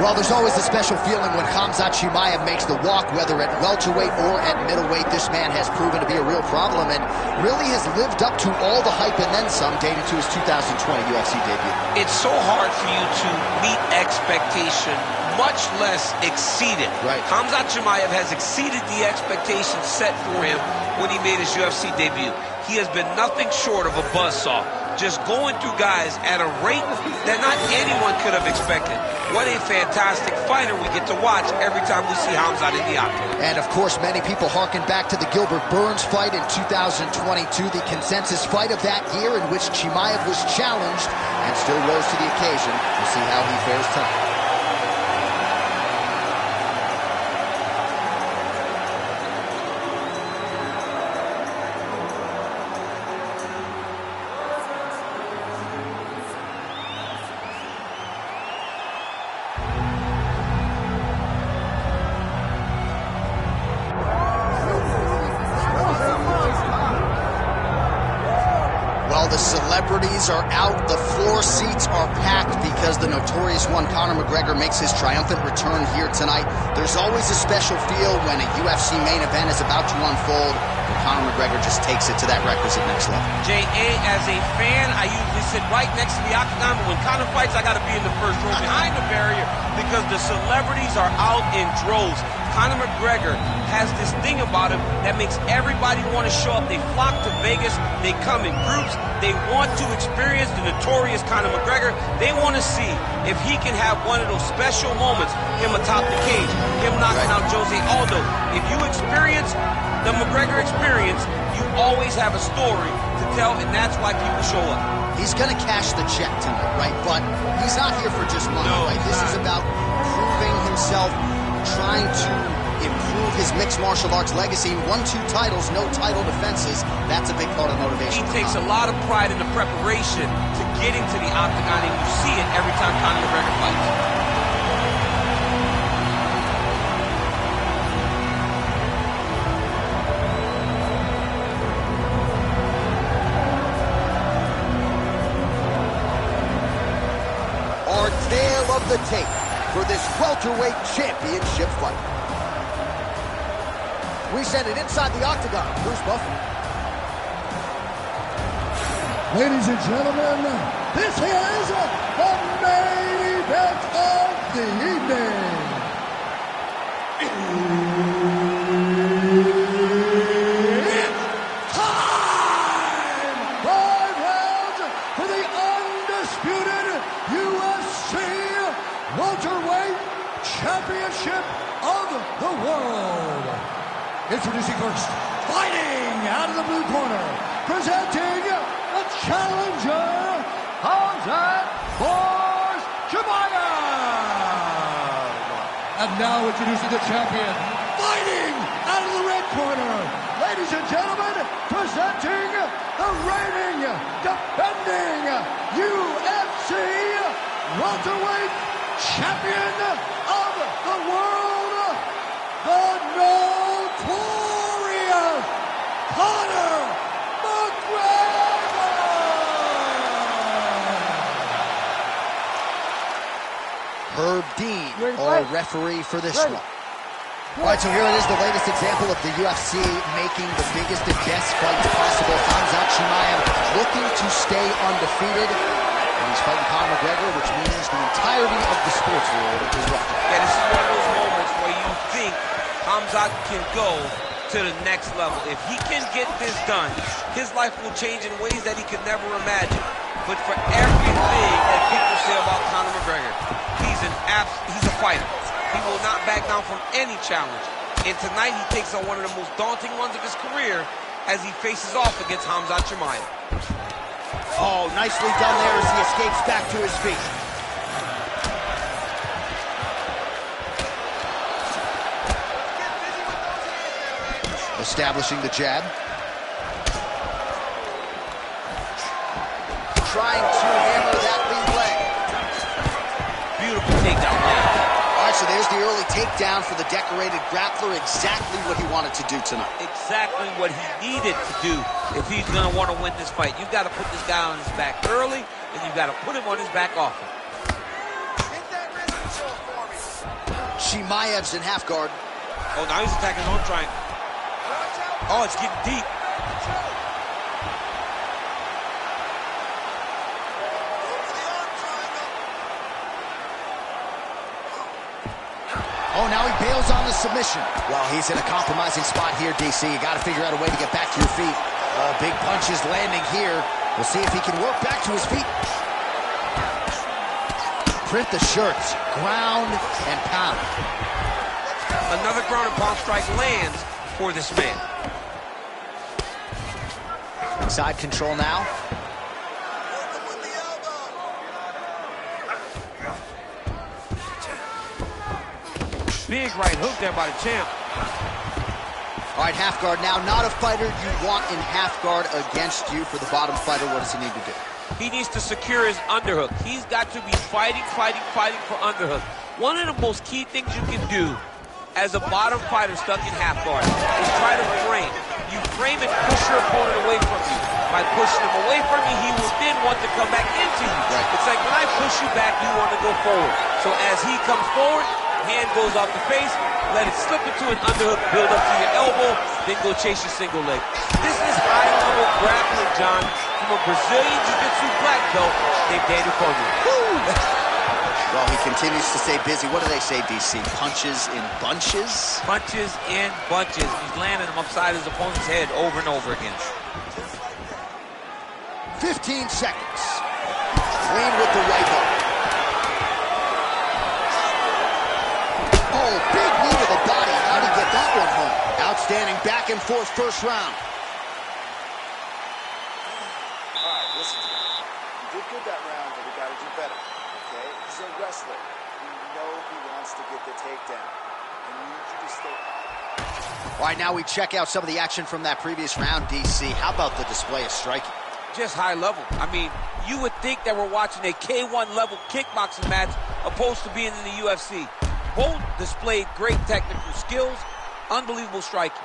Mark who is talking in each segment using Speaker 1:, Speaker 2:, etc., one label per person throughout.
Speaker 1: Well, there's always a special feeling when Khamzat Chimaev makes the walk, whether at welterweight or at middleweight. This man has proven to be a real problem and really has lived up to all the hype and then some, dating to his 2020 UFC debut.
Speaker 2: It's so hard for you to meet expectation, much less exceed it.
Speaker 1: Right.
Speaker 2: Khamzat Chimaev has exceeded the expectations set for him when he made his UFC debut. He has been nothing short of a buzzsaw, just going through guys at a rate that not anyone could have expected. What a fantastic fighter we get to watch every time we see Khamzat in the octagon.
Speaker 1: And of course, many people harken back to the Gilbert Burns fight in 2022, the consensus fight of that year in which Chimaev was challenged and still rose to the occasion. We'll see how he fares tonight. The celebrities are out, the floor seats are packed because the notorious one, Conor McGregor, makes his triumphant return here tonight. There's always a special feel when a UFC main event is about to unfold, and Conor McGregor just takes it to that requisite next level.
Speaker 2: J.A., as a fan, I usually sit right next to the octagon, but when Conor fights, I got to be in the first row behind the barrier because the celebrities are out in droves. Conor McGregor has this thing about him that makes everybody want to show up. They flock to Vegas. They come in groups. They want to experience the notorious Conor McGregor. They want to see if he can have one of those special moments, him atop the cage, him knocking out Jose Aldo. If you experience the McGregor experience, you always have a story to tell, and that's why people show up.
Speaker 1: He's going to cash the check tonight, right? But he's not here for just money, right? This is about proving himself, trying to improve his mixed martial arts legacy. 1-2 titles, no title defenses. That's a big part of motivation.
Speaker 2: He takes a lot of pride in the preparation to getting to the octagon, and you see it every time Conor McGregor fights.
Speaker 1: Our tale of the tape for this welterweight championship fight. We send it inside the octagon. Bruce Buffer.
Speaker 3: Ladies and gentlemen, this is the main event of the evening. It's time! 5 rounds for the undisputed UFC welterweight championship of the world. Introducing first, fighting out of the blue corner, presenting the challenger, Khamzat Chimaev. And now introducing the champion, fighting out of the red corner, ladies and gentlemen, presenting the reigning, defending UFC welterweight champion of the world, the notorious Conor McGregor!
Speaker 1: Herb Dean, our referee for this one. All right, so here it is, the latest example of the UFC making the biggest and best fight possible. Khamzat Chimaev looking to stay undefeated. And he's fighting Conor McGregor, which means the entirety of the sports world is welcome.
Speaker 2: Yeah, this is one of those moments where you think Khamzat can go to the next level. If he can get this done, his life will change in ways that he could never imagine. But for everything that people say about Conor McGregor, he's a fighter. He will not back down from any challenge. And tonight he takes on one of the most daunting ones of his career as he faces off against Khamzat Chimaev.
Speaker 1: Oh, nicely done there as he escapes back to his feet. Establishing the jab. Trying to hammer that lead leg.
Speaker 2: Beautiful takedown there.
Speaker 1: All right, so there's the early takedown for the decorated grappler. Exactly what he wanted to do tonight.
Speaker 2: Exactly what he needed to do if he's going to want to win this fight. You've got to put this guy on his back early, and you've got to put him on his back often.
Speaker 4: Hit that wrist control for me.
Speaker 1: Chimaev's in half guard.
Speaker 2: Oh, now he's attacking his own triangle. Oh, it's getting deep.
Speaker 1: Oh, now he bails on the submission. Well, he's in a compromising spot here, DC. You got to figure out a way to get back to your feet. Oh, big punches landing here. We'll see if he can work back to his feet. Print the shirts. Ground and pound.
Speaker 2: Another ground and pound strike lands for this man.
Speaker 1: Side control now.
Speaker 2: Big right hook there by the champ.
Speaker 1: All right, half guard now. Not a fighter you want in half guard against you. For the bottom fighter, what does he need to do?
Speaker 2: He needs to secure his underhook. He's got to be fighting for underhook. One of the most key things you can do as a bottom fighter stuck in half guard is try to frame. You frame and push your opponent away from you. By pushing him away from you, he will then want to come back into you.
Speaker 1: Right.
Speaker 2: It's like when I push you back, you want to go forward. So as he comes forward, hand goes off the face, let it slip into an underhook, build up to your elbow, then go chase your single leg. This is high-level grappling, John, from a Brazilian Jiu-Jitsu black belt named Daniel Cormier.
Speaker 1: Well, he continues to stay busy. What do they say, DC? Punches in bunches?
Speaker 2: Punches in bunches. He's landing them upside his opponent's head over and over again.
Speaker 1: 15 seconds. Clean with the right hook. Oh, big knee to the body. How did he get that one home? Outstanding back and forth first round.
Speaker 4: All right, listen to me. You did good that round, but we got to do better, okay? He's a wrestler. We know he wants to get the takedown. I need you to stay high.
Speaker 1: All right, now we check out some of the action from that previous round, DC. How about the display of striking?
Speaker 2: Just high level. I mean, you would think that we're watching a K1 level kickboxing match opposed to being in the UFC. Both displayed great technical skills, unbelievable striking.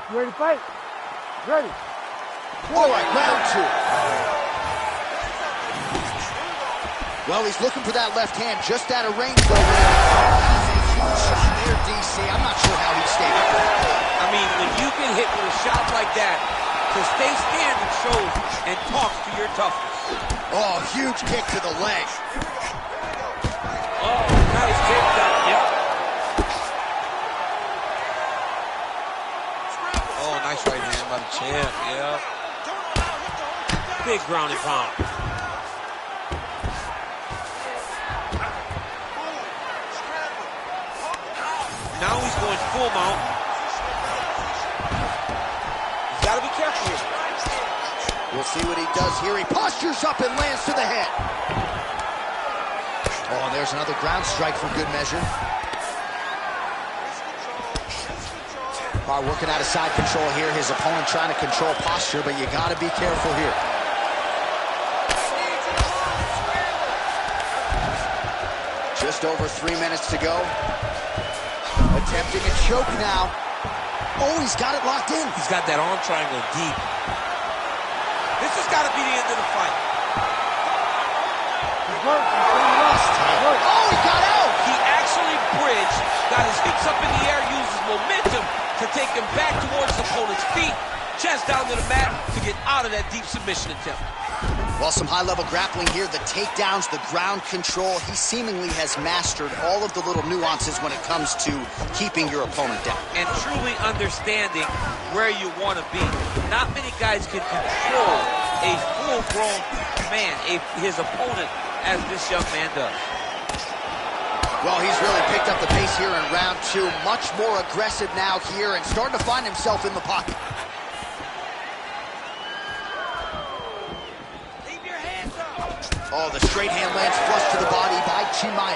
Speaker 5: You ready to fight? Ready.
Speaker 1: All right, round two. Well, he's looking for that left hand just out of range, though. That's a huge shot there, DC. I'm not sure how he stayed up with it.
Speaker 2: I mean, when you get hit with a shot like that, to stay standing shows and talks to your toughness.
Speaker 1: Oh, huge kick to the leg.
Speaker 2: Oh, nice takedown. Yep. Oh, nice right hand by the champ. Yep. Big ground and pound. Now he's going full mount. He's got to be careful here.
Speaker 1: We'll see what he does here. He postures up and lands to the head. Oh, there's another ground strike for good measure. All right, working out of side control here. His opponent trying to control posture, but you got to be careful here. Just over 3 minutes to go. Attempting a choke now. Oh, he's got it locked in.
Speaker 2: He's got that arm triangle deep. This has got to be the end of the fight.
Speaker 1: Oh, he got out.
Speaker 2: He actually bridged, got his hips up in the air, used his momentum to take him back towards his opponent's feet, chest down to the mat to get out of that deep submission attempt.
Speaker 1: Well, some high-level grappling here, the takedowns, the ground control. He seemingly has mastered all of the little nuances when it comes to keeping your opponent down.
Speaker 2: And truly understanding where you want to be. Not many guys can control a full-grown man, his opponent, as this young man does.
Speaker 1: Well, he's really picked up the pace here in round two. Much more aggressive now here and starting to find himself in the pocket. Oh, the straight hand lands flush to the body by Chimaev.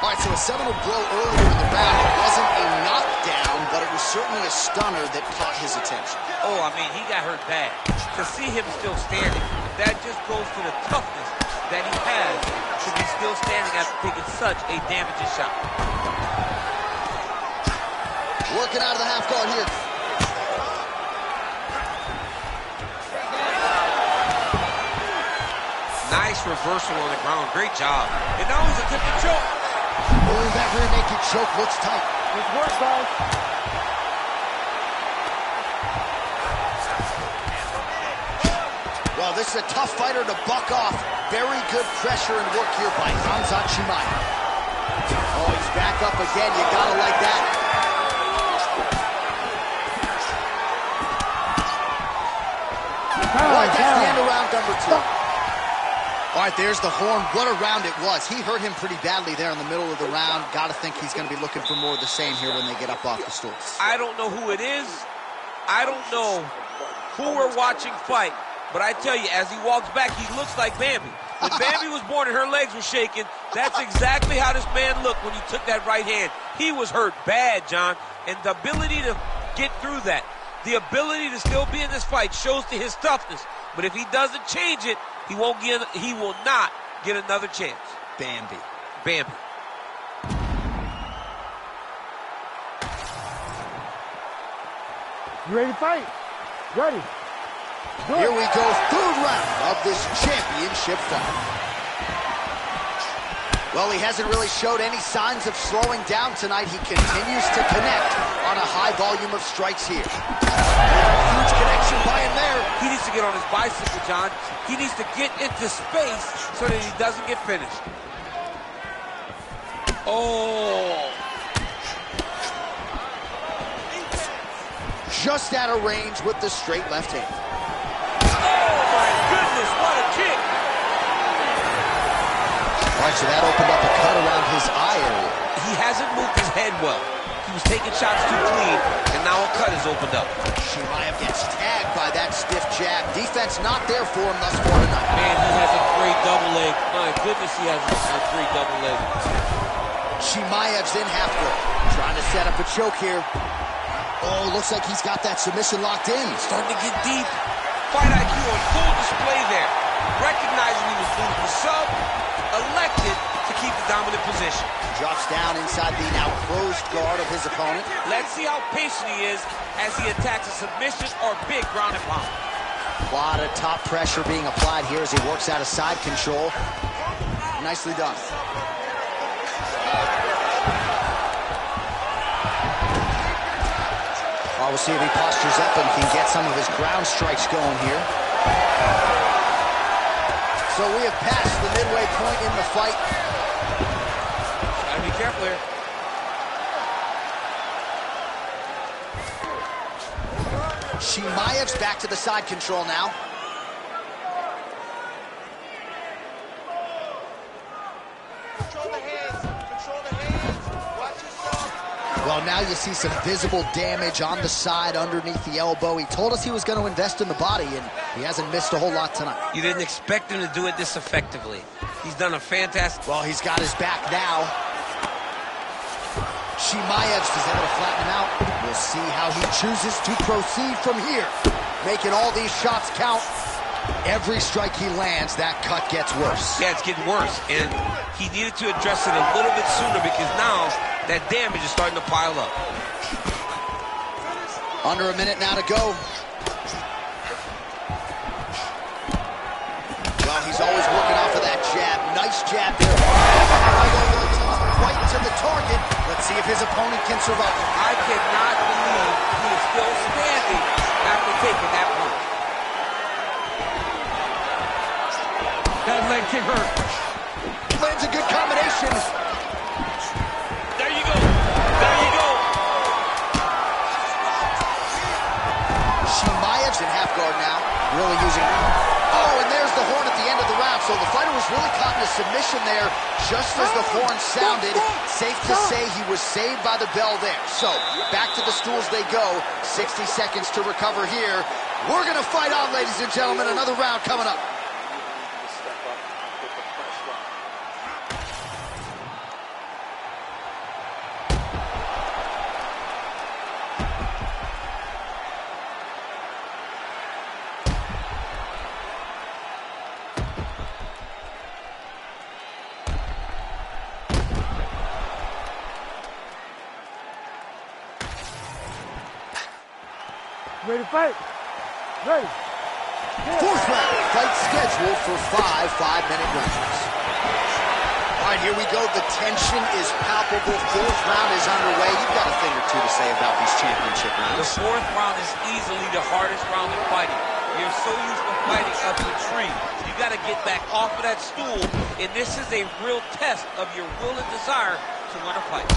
Speaker 1: All right, so a seminal blow earlier in the round. It wasn't a knockdown, but it was certainly a stunner that caught his attention.
Speaker 2: Oh, I mean, he got hurt bad. To see him still standing, that just goes to the toughness that he has to be still standing after taking such a damaging shot.
Speaker 1: Working out of the half guard here.
Speaker 2: Nice reversal on the ground. Great job. And now he's attempting choke.
Speaker 1: Oh, that rear naked choke looks tight.
Speaker 5: Good work, guys.
Speaker 1: Well, this is a tough fighter to buck off. Very good pressure and work here by Chimaev. Oh, he's back up again. You gotta like that. All right, that's the end of round number 2. All right, there's the horn. What a round it was. He hurt him pretty badly there in the middle of the round. Got to think he's going to be looking for more of the same here when they get up off the stools.
Speaker 2: I don't know who it is. I don't know who we're watching fight. But I tell you, as he walks back, he looks like Bambi. When Bambi was born and her legs were shaking, that's exactly how this man looked when he took that right hand. He was hurt bad, John. And the ability to get through that, the ability to still be in this fight shows to his toughness. But if he doesn't change it, he will not get another chance.
Speaker 1: Bambi.
Speaker 5: You ready to fight? Ready.
Speaker 1: Here we go, 3rd round of this championship fight. Well, he hasn't really showed any signs of slowing down tonight. He continues to connect on a high volume of strikes here. Huge connection by him there.
Speaker 2: He needs to get on his bicycle, John. He needs to get into space so that he doesn't get finished. Oh.
Speaker 1: Just out of range with the straight left hand.
Speaker 2: Oh, my goodness, what a kick.
Speaker 1: All right, so that opened up a cut around his eye area.
Speaker 2: He hasn't moved his head well. He was taking shots too clean, and now a cut has opened up.
Speaker 1: Chimaev gets tagged by that stiff jab. Defense not there for him thus far tonight.
Speaker 2: Man, he has a great double leg. My goodness, he has a great double leg.
Speaker 1: Chimaev's in half guard. Trying to set up a choke here. Oh, looks like he's got that submission locked in.
Speaker 2: Starting to get deep. Fight IQ on full display there. Recognizing he was losing the sub, elected to keep the dominant position.
Speaker 1: Drops down inside the now closed guard of his opponent.
Speaker 2: Let's see how patient he is as he attacks a submission or big ground and pound.
Speaker 1: A lot of top pressure being applied here as he works out of side control. Nicely done. We'll see if he postures up and can get some of his ground strikes going here. So we have passed the midway point in the fight.
Speaker 2: Gotta be careful here.
Speaker 1: Chimaev's back to the side control now.
Speaker 4: Control the hands. Control the hands. Watch yourself.
Speaker 1: Well, now you see some visible damage on the side underneath the elbow. He told us he was going to invest in the body, and he hasn't missed a whole lot tonight.
Speaker 2: You didn't expect him to do it this effectively. He's done a fantastic...
Speaker 1: Well, he's got his back now. Chimaev's is able to flatten him out. We'll see how he chooses to proceed from here. Making all these shots count. Every strike he lands, that cut gets worse.
Speaker 2: Yeah, it's getting worse, and he needed to address it a little bit sooner because now that damage is starting to pile up.
Speaker 1: Under a minute now to go. Well, he's always working off of that jab. Nice jab there. Right over the top, right to the target. Let's see if his opponent can survive.
Speaker 2: I cannot believe he is still standing after taking that punch.
Speaker 5: That leg kick hurt.
Speaker 1: Lands a good combination.
Speaker 2: There you go. There you go.
Speaker 1: Chimaev's in half guard now. Really using... Oh, and there's the horn at the end of the round. So the fighter was really caught in a submission there just as the horn sounded. Safe to say he was saved by the bell there. So back to the stools they go. 60 seconds to recover here. We're going to fight on, ladies and gentlemen. Another round coming up.
Speaker 5: Ready to fight? Ready.
Speaker 1: 4th round. Fight fight scheduled for 5 5-minute rounds. All right, here we go. The tension is palpable. 4th round is underway. You've got a thing or two to say about these championship rounds.
Speaker 2: The 4th round is easily the hardest round in fighting. You're so used to fighting up the tree. You got to get back off of that stool, and this is a real test of your will and desire to win a fight.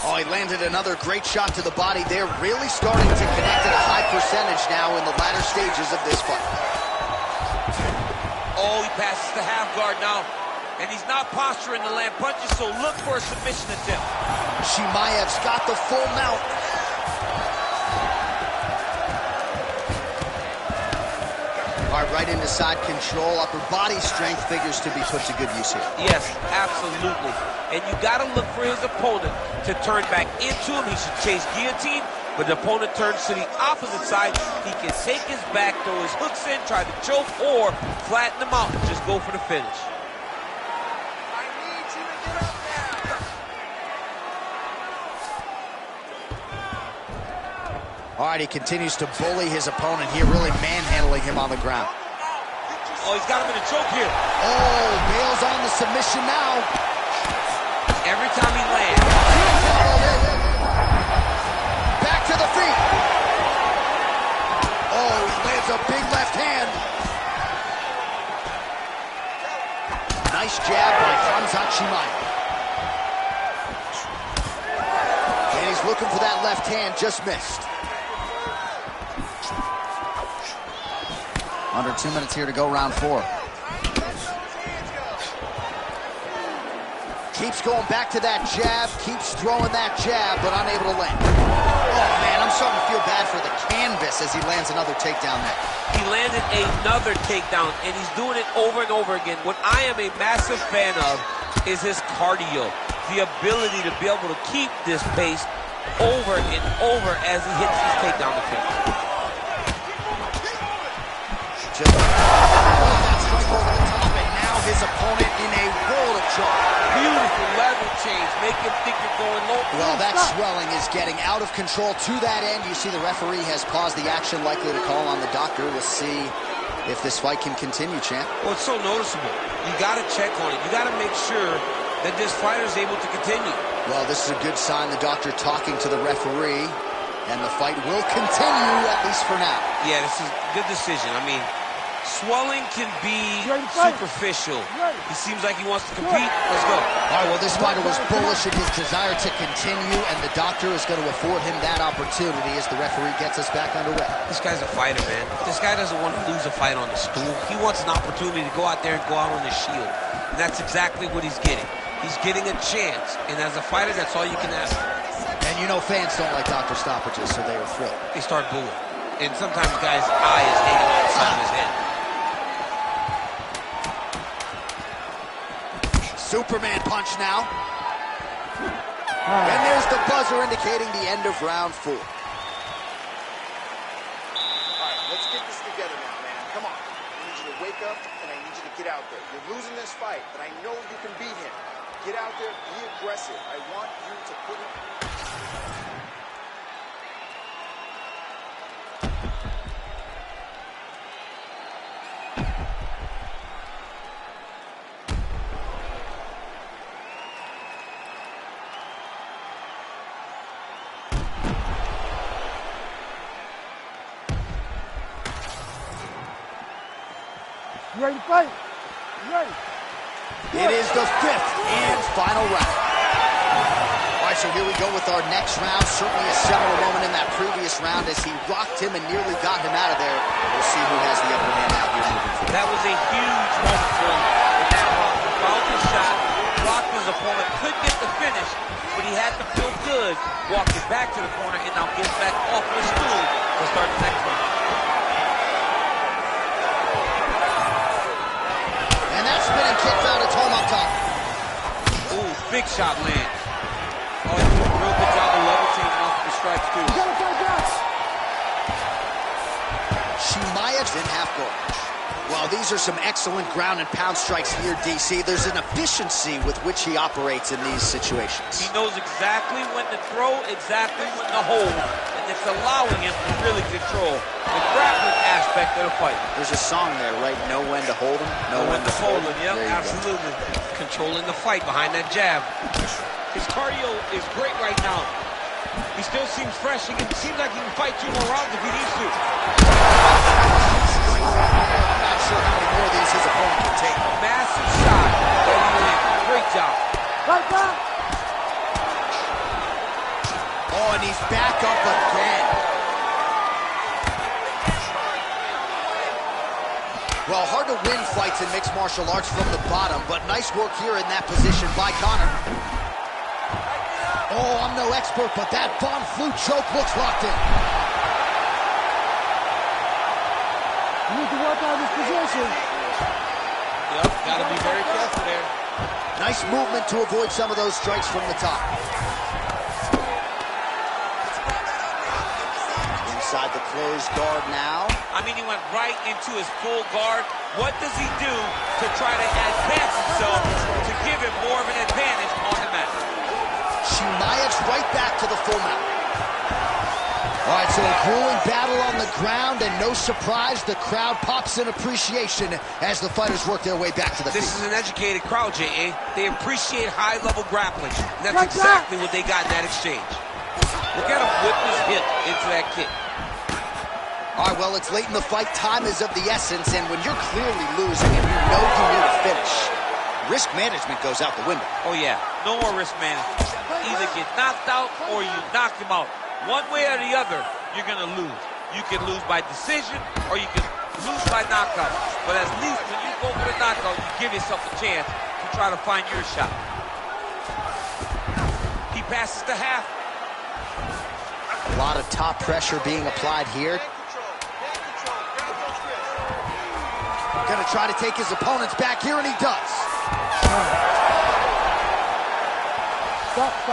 Speaker 1: Oh, he landed another great shot to the body. They're really starting to connect at a high percentage now in the latter stages of this fight.
Speaker 2: Oh, he passes the half guard now, and he's not posturing to land punches, so look for a submission attempt.
Speaker 1: Chimaev's got the full mount. All right, right into side control. Upper body strength figures to be put to good use here.
Speaker 2: Yes, absolutely. And you got to look for his opponent to turn back into him. He should chase guillotine, but the opponent turns to the opposite side. He can take his back, throw his hooks in, try to choke, or flatten him out and just go for the finish.
Speaker 4: I need you to get up now.
Speaker 1: All right, he continues to bully his opponent here, really manhandling him on the ground.
Speaker 2: Oh, he's got him in a choke here.
Speaker 1: Oh, Bale's on the submission now.
Speaker 2: Every time he lands.
Speaker 1: Back to the feet. Oh, he lands a big left hand. Nice jab by Chimaev. And he's looking for that left hand, just missed. Under 2 minutes here to go, round 4. Keeps going back to that jab, keeps throwing that jab, but unable to land. Oh, man, I'm starting to feel bad for the canvas as he lands another takedown there.
Speaker 2: He landed another takedown, and he's doing it over and over again. What I am a massive fan of is his cardio, the ability to be able to keep this pace over and over as he hits his takedown attempt.
Speaker 1: Just that strike over the top, and now his opponent in a world of trouble.
Speaker 2: Beautiful level change, make him think you're going low.
Speaker 1: Well, that swelling is getting out of control. To that end, you see the referee has paused the action, likely to call on the doctor. We'll see if this fight can continue, champ.
Speaker 2: Well, it's so noticeable. You got to check on it. You got to make sure that this fighter is able to continue.
Speaker 1: Well, this is a good sign. The doctor talking to the referee, and the fight will continue, at least for now.
Speaker 2: Yeah, this is a good decision. I mean, swelling can be superficial. He seems like he wants to compete. Let's go.
Speaker 1: All right, well, this fighter was bullish in his desire to continue, and the doctor is going to afford him that opportunity as the referee gets us back underway.
Speaker 2: This guy's a fighter, man. This guy doesn't want to lose a fight on the stool. He wants an opportunity to go out there and go out on his shield. And that's exactly what he's getting. He's getting a chance. And as a fighter, that's all you can ask for.
Speaker 1: And you know fans don't like doctor stoppages, so they are thrilled.
Speaker 2: They start booing. And sometimes the guy's eye is hanging on the side of his head.
Speaker 1: Superman punch now. And there's the buzzer indicating the end of round 4.
Speaker 4: All right, let's get this together now, man. Come on. I need you to wake up, and I need you to get out there. You're losing this fight, but I know you can beat him. Get out there, be aggressive. I want you to put it...
Speaker 5: You ready to fight? You ready?
Speaker 1: It is the 5th and final round. All right, so here we go with our next round. Certainly a seminal moment in that previous round as he rocked him and nearly got him out of there. We'll see who has the upper hand out here moving forward.
Speaker 2: That was a huge moment for him in that round. He fouled his shot, blocked his opponent, couldn't get the finish, but he had to feel good walking back to the corner and now gets back off the stool to start the next round.
Speaker 1: Spinning kick found its home up top.
Speaker 2: Ooh, big shot land. Oh, he did a real good job of level changing off the strikes, too.
Speaker 1: Chimaev's in half guard. Well, these are some excellent ground and pound strikes here, DC. There's an efficiency with which he operates in these situations.
Speaker 2: He knows exactly when to throw, exactly when to hold, and it's allowing him to really control the grab aspect of the fight.
Speaker 1: There's a song there, right? Know when to hold him, know when to hold him.
Speaker 2: Yep, absolutely. Controlling the fight behind that jab. His cardio is great right now. He still seems fresh. Seems like he can fight 2 more rounds if he needs to.
Speaker 1: Not sure how many more of these his opponent can take.
Speaker 2: Massive shot. Great job.
Speaker 5: Right back.
Speaker 1: Oh, and he's back up again. Well, hard to win fights in mixed martial arts from the bottom, but nice work here in that position by Conor. Oh, I'm no expert, but that Von Flue choke looks locked in.
Speaker 5: You need to work on this position.
Speaker 2: Yep, gotta be very careful there.
Speaker 1: Nice movement to avoid some of those strikes from the top. Inside the closed guard now.
Speaker 2: I mean, he went right into his full guard. What does he do to try to advance himself to give him more of an advantage on the mat?
Speaker 1: Chimaev's right back to the full mount. All right, so a grueling battle on the ground, and no surprise, the crowd pops in appreciation as the fighters work their way back to the feet.
Speaker 2: This is an educated crowd, J.A. They appreciate high-level grappling. And that's exactly what they got in that exchange. Look at him whip his hip into that kick.
Speaker 1: All right, well, it's late in the fight. Time is of the essence, and when you're clearly losing and you know you need a finish, risk management goes out the window.
Speaker 2: Oh, yeah. No more risk management. Either get knocked out or you knock him out. One way or the other, you're going to lose. You can lose by decision or you can lose by knockout. But at least when you go for the knockout, you give yourself a chance to try to find your shot. He passes to half.
Speaker 1: A lot of top pressure being applied here. Gonna try to take his opponents back here, and he does.
Speaker 5: Stop.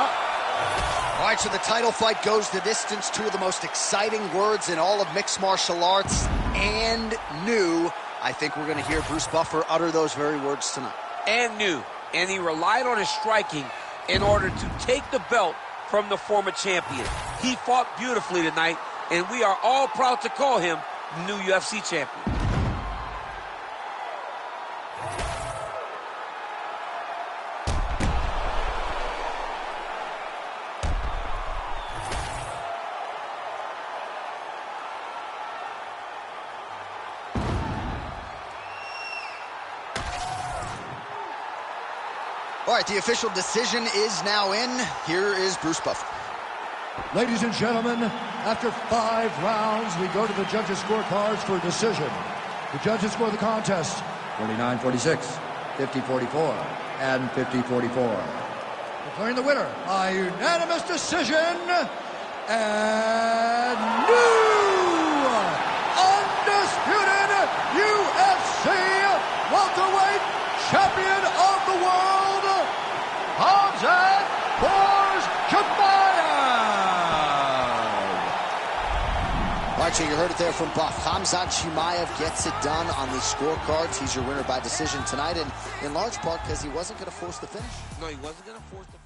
Speaker 1: All right, so the title fight goes the distance. 2 of the most exciting words in all of mixed martial arts, and new. I think we're gonna hear Bruce Buffer utter those very words tonight.
Speaker 2: And new. And he relied on his striking in order to take the belt from the former champion. He fought beautifully tonight, and we are all proud to call him the new UFC champion.
Speaker 1: All right, the official decision is now in. Here is Bruce Buffer.
Speaker 3: Ladies and gentlemen, after 5 rounds, we go to the judges' scorecards for a decision. The judges score the contest 49-46, 50-44, and 50-44. Declaring the winner by unanimous decision, and new undisputed UFC welterweight champion of the world, Hardship Chimaev.
Speaker 1: All right, so you heard it there from Buff. Khamzat Chimaev gets it done on the scorecards. He's your winner by decision tonight, and in large part because he wasn't going to force the finish.
Speaker 2: No, he wasn't going to force the finish.